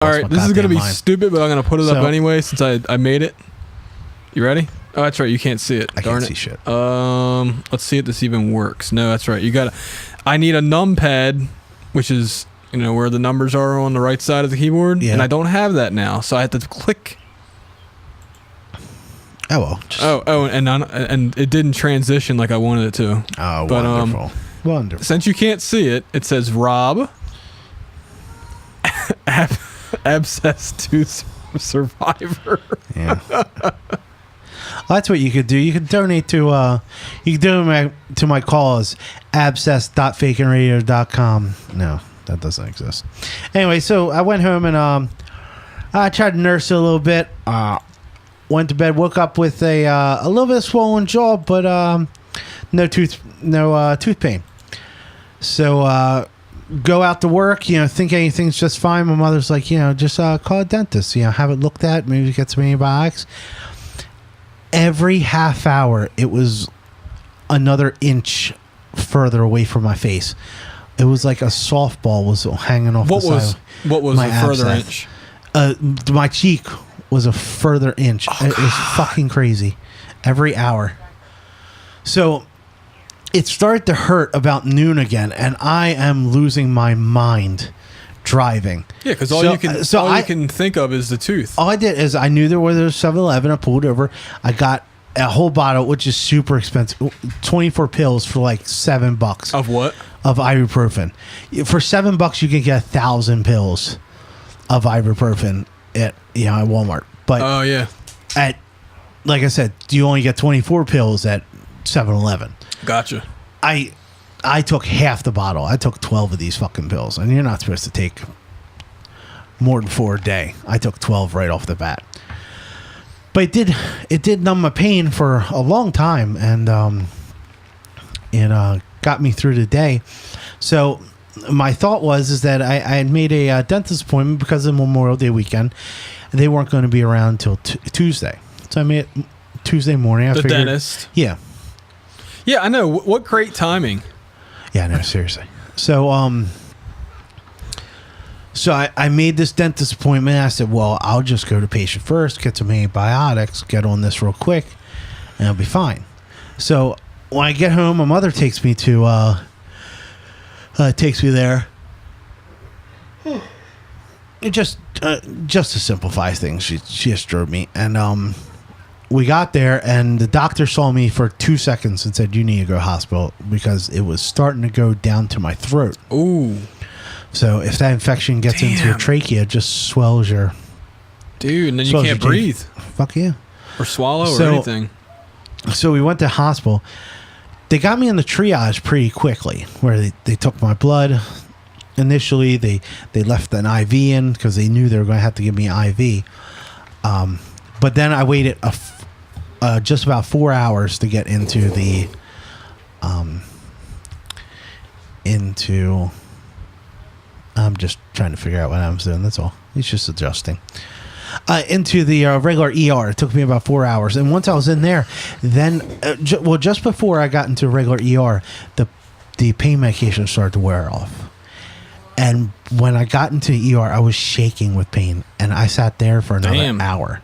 All right, this is going to be stupid, but I'm going to put it up anyway since I made it. You ready? Oh, that's right. You can't see it. I can't see shit. Let's see if this even works. No, that's right. I need a numpad, which is, where the numbers are on the right side of the keyboard. Yeah. And I don't have that now, so I have to click. Oh, well. And it didn't transition like I wanted it to. Oh, but, wonderful. Wonderful. Since you can't see it, it says Rob Abcessed to Survivor. Yeah. That's what you could do. You could donate to my cause, abcessed.fakenradio.com. No, that doesn't exist. Anyway, so I went home and I tried to nurse it a little bit. Went to bed, woke up with a little bit of swollen jaw, but no tooth pain. So go out to work, think anything's just fine. My mother's like, just call a dentist, have it looked at, maybe get some antibiotics. Every half hour, it was another inch further away from my face. It was like a softball was hanging off the side. What was the further inch? My cheek was a further inch. Oh, it was fucking crazy. Every hour. So it started to hurt about noon again, and I am losing my mind driving. Yeah, because all you can think of is the tooth. All I did is I knew there was a 7-Eleven. I pulled over. I got a whole bottle, which is super expensive, 24 pills for like $7. Of what? Of ibuprofen. For $7, you can get 1,000 pills of ibuprofen at Walmart. But oh yeah, like I said, you only get 24 pills at 7-Eleven. Gotcha. I took half the bottle. I took 12 of these fucking pills, and you're not supposed to take more than 4 a day. I took 12 right off the bat. But it did numb my pain for a long time, and it got me through the day. So my thought is that I had made a dentist appointment because of Memorial Day weekend. They weren't going to be around until Tuesday. So I made it Tuesday morning. The dentist? Yeah. Yeah, I know. What great timing. Yeah, no, seriously. So, I made this dentist appointment. I said, well, I'll just go to patient first, get some antibiotics, get on this real quick, and I'll be fine. So when I get home, my mother takes me there. It just to simplify things, she just drove me, and we got there, and the doctor saw me for 2 seconds and said, you need to go to hospital because it was starting to go down to my throat. Ooh. So if that infection gets into your trachea, it just swells your... Dude, and then you can't breathe. Fuck yeah. Or swallow or anything. So we went to hospital. They got me in the triage pretty quickly, where they took my blood. Initially, they left an IV in because they knew they were going to have to give me an IV. But then I waited just about 4 hours to get into the I'm just trying to figure out what I'm doing. That's all. He's just adjusting. Into the regular ER. It took me about 4 hours. And once I was in there, then just before I got into regular ER, the pain medication started to wear off. And when I got into ER, I was shaking with pain, and I sat there for another hour.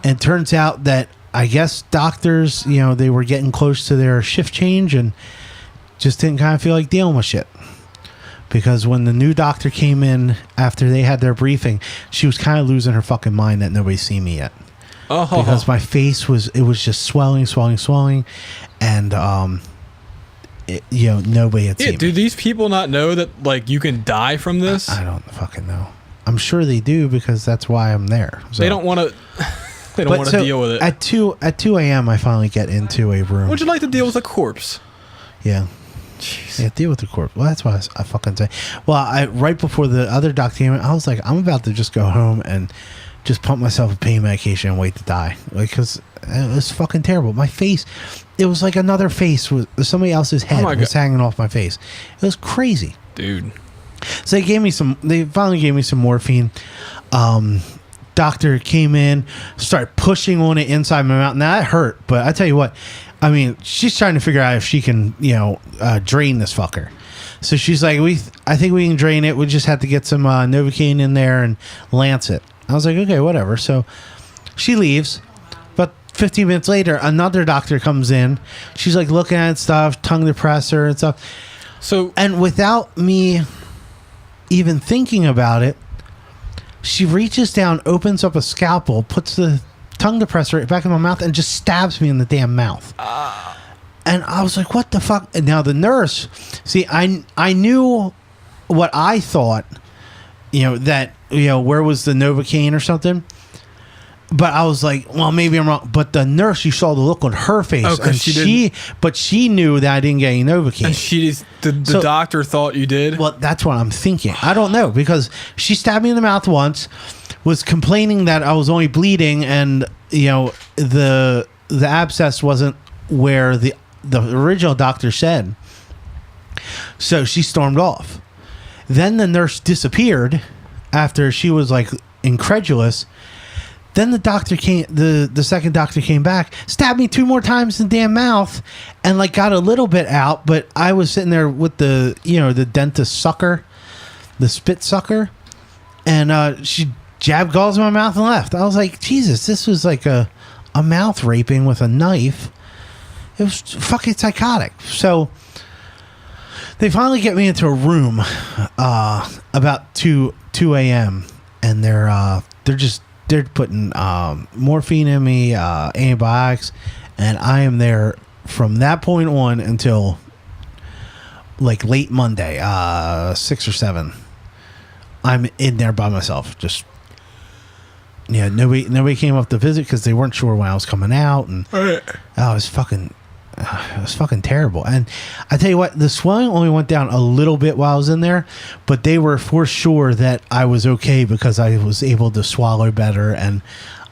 And it turns out that I guess doctors, they were getting close to their shift change and just didn't kind of feel like dealing with shit. Because when the new doctor came in after they had their briefing, she was kind of losing her fucking mind that nobody's seen me yet. Oh. Because my face was just swelling, and nobody had seen me. Do these people not know that you can die from this? I don't fucking know. I'm sure they do because that's why I'm there. So. They don't want to. They don't want to deal with it. At 2 a.m., I finally get into a room. Would you like to deal with a corpse? Yeah. Jeez. Yeah, deal with the corpse. Well, that's what I fucking say. Well, right before the other doctor came in, I was like, I'm about to just go home and just pump myself with pain medication and wait to die. Because it was fucking terrible. My face, it was like another face with somebody else's head was hanging off my face. It was crazy. Dude. So they finally gave me some morphine. Doctor came in, started pushing on it inside my mouth. Now that hurt, but I tell you what, I mean, she's trying to figure out if she can, drain this fucker. So she's like, I think we can drain it. We just have to get some Novocaine in there and lance it. I was like, okay, whatever. So she leaves. But 15 minutes later, another doctor comes in. She's like looking at stuff, tongue depressor and stuff. And without me even thinking about it, she reaches down, opens up a scalpel, puts the tongue depressor back in my mouth, and just stabs me in the damn mouth. And I was like, what the fuck? And now the nurse, see, I knew what I thought, that, where was the Novocaine or something? But I was like, well, maybe I'm wrong. But the nurse, you saw the look on her face. Oh, and she knew that I didn't get any Novocaine. And the doctor thought you did? Well, that's what I'm thinking. I don't know, because she stabbed me in the mouth once, was complaining that I was only bleeding, and, the abscess wasn't where the original doctor said. So she stormed off. Then the nurse disappeared after she was like incredulous. Then the doctor came, the second doctor came back, stabbed me 2 more times in the damn mouth, and like got a little bit out, but I was sitting there with the dentist sucker, the spit sucker, and she jabbed gauze in my mouth and left. I was like, Jesus, this was like a mouth raping with a knife. It was fucking psychotic. So they finally get me into a room about 2 a.m. and they're putting morphine in me, antibiotics, and I am there from that point on until like late Monday, 6 or 7. I'm in there by myself. Just nobody came up to visit because they weren't sure when I was coming out, and it was fucking terrible. And I tell you what, the swelling only went down a little bit while I was in there, but they were for sure that I was okay because I was able to swallow better and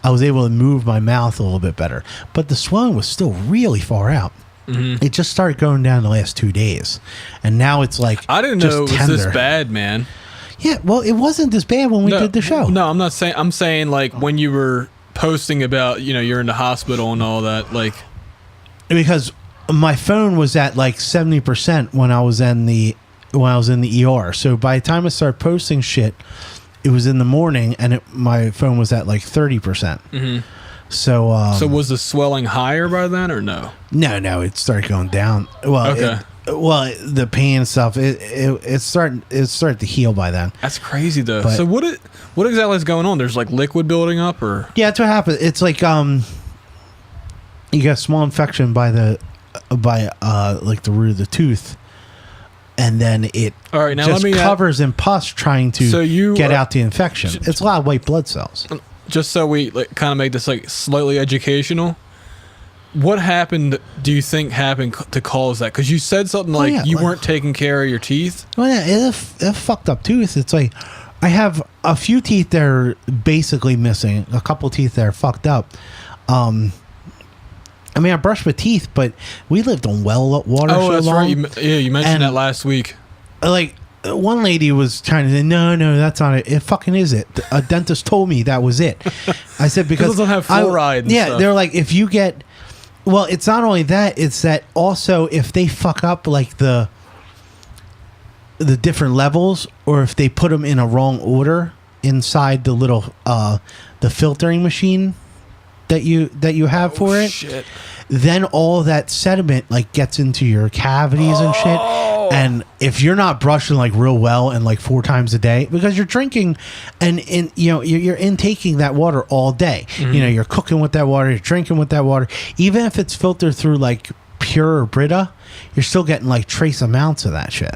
I was able to move my mouth a little bit better. But the swelling was still really far out. Mm-hmm. It just started going down the last 2 days, and now it's like I didn't know it was this bad, man. Yeah, well, it wasn't this bad when we did the show. No, I'm not saying. I'm saying like when you were posting about you're in the hospital and all that, like. Because my phone was at like 70% when I was in the ER. So by the time I started posting shit, it was in the morning, and my phone was at like 30%. Mm-hmm. So so was the swelling higher by then or no? No, it started going down. Well, okay. The pain and stuff, it started to heal by then. That's crazy though. But, so what exactly is going on? There's like liquid building up, or yeah, that's what happened. It's like you got a small infection by like the root of the tooth, and then it covers in pus trying to get out the infection. It's a lot of white blood cells. Just so we like kind of make this like slightly educational. What happened? Do you think happened to cause that? Because you said something like you weren't taking care of your teeth. Well, yeah, it's a fucked up tooth. It's like I have a few teeth that are basically missing, a couple teeth that are fucked up. I mean, I brushed my teeth, but we lived on well water. Oh, that's long. right. You mentioned that last week. Like, one lady was trying to say, no, that's not it. It fucking is it. A dentist told me that was it. I said, because it doesn't have fluoride and stuff. They're like, if you get... Well, it's not only that, it's that also if they fuck up, like, the different levels, or if they put them in a wrong order inside the little... the filtering machine that you have for it, shit. Then all that sediment like gets into your cavities and shit. And if you're not brushing like real well and like 4 times a day, because you're drinking and you're intaking that water all day. Mm-hmm. You're cooking with that water, you're drinking with that water. Even if it's filtered through like pure or Brita, you're still getting like trace amounts of that shit.